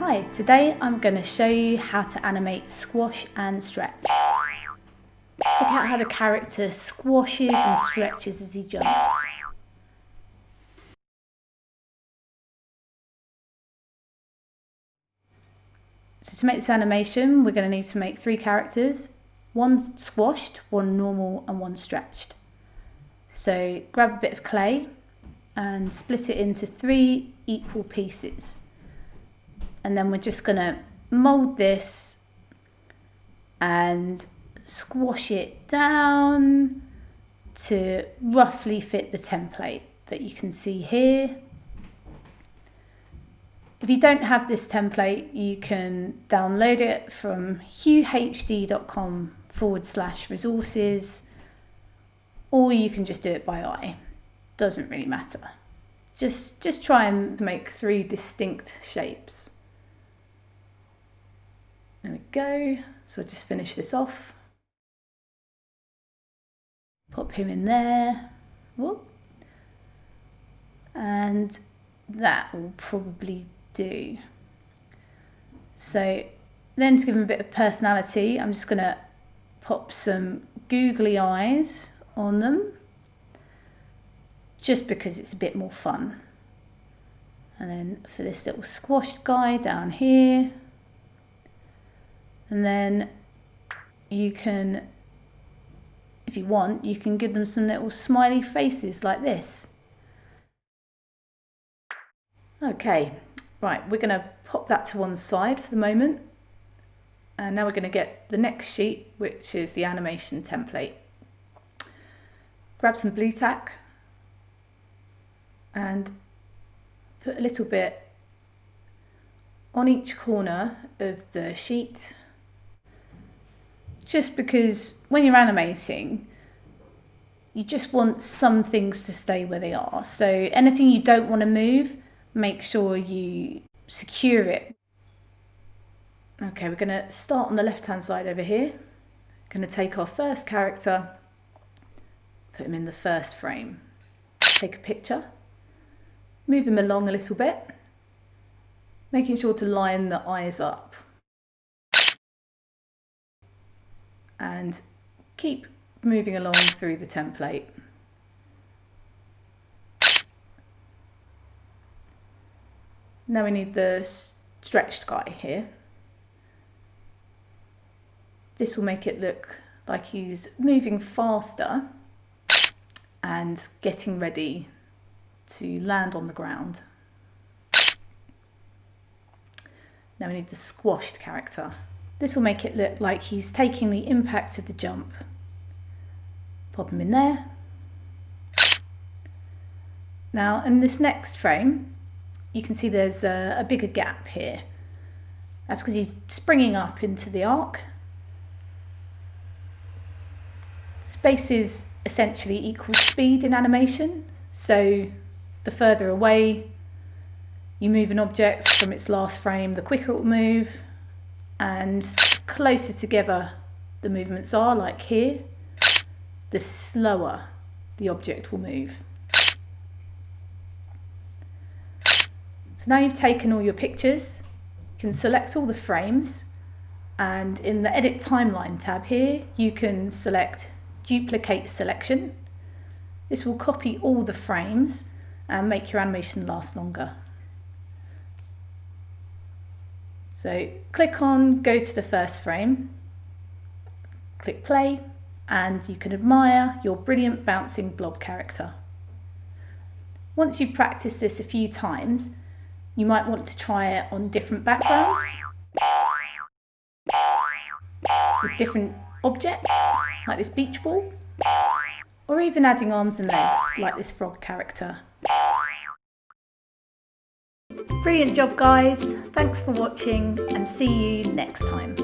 Hi, today I'm going to show you how to animate squash and stretch. Check out how the character squashes and stretches as he jumps. So to make this animation, we're going to need to make 3 characters, one squashed, one normal and one stretched. So grab a bit of clay and split it into 3 equal pieces. And then we're just going to mould this and squash it down to roughly fit the template that you can see here. If you don't have this template, you can download it from huehd.com/resources, or you can just do it by eye. Doesn't really matter. Just try and make 3 distinct shapes. There we go. So I'll just finish this off. Pop him in there. Whoop. And that will probably do. So then to give him a bit of personality, I'm just going to pop some googly eyes on them, just because it's a bit more fun. And then for this little squashed guy down here, and then you can, if you want, you can give them some little smiley faces like this. Okay, right, we're going to pop that to one side for the moment. And now we're going to get the next sheet, which is the animation template. Grab some blue tack and put a little bit on each corner of the sheet. Just because when you're animating, you just want some things to stay where they are. So anything you don't want to move, make sure you secure it. Okay, we're going to start on the left hand side over here. Going to take our first character, put him in the first frame. Take a picture, move him along a little bit, making sure to line the eyes up. And keep moving along through the template. Now we need the stretched guy here. This will make it look like he's moving faster and getting ready to land on the ground. Now we need the squashed character. This will make it look like he's taking the impact of the jump. Pop him in there. Now in this next frame, you can see there's a bigger gap here. That's because he's springing up into the arc. Space is essentially equal speed in animation. So the further away you move an object from its last frame, the quicker it will move. And closer together the movements are, like here, the slower the object will move. So now you've taken all your pictures, you can select all the frames, and in the Edit Timeline tab here, you can select Duplicate Selection. This will copy all the frames and make your animation last longer. So click on Go to the first frame, click play, and you can admire your brilliant bouncing blob character. Once you've practiced this a few times, you might want to try it on different backgrounds, with different objects, like this beach ball, or even adding arms and legs, like this frog character. Brilliant job guys, thanks for watching and see you next time.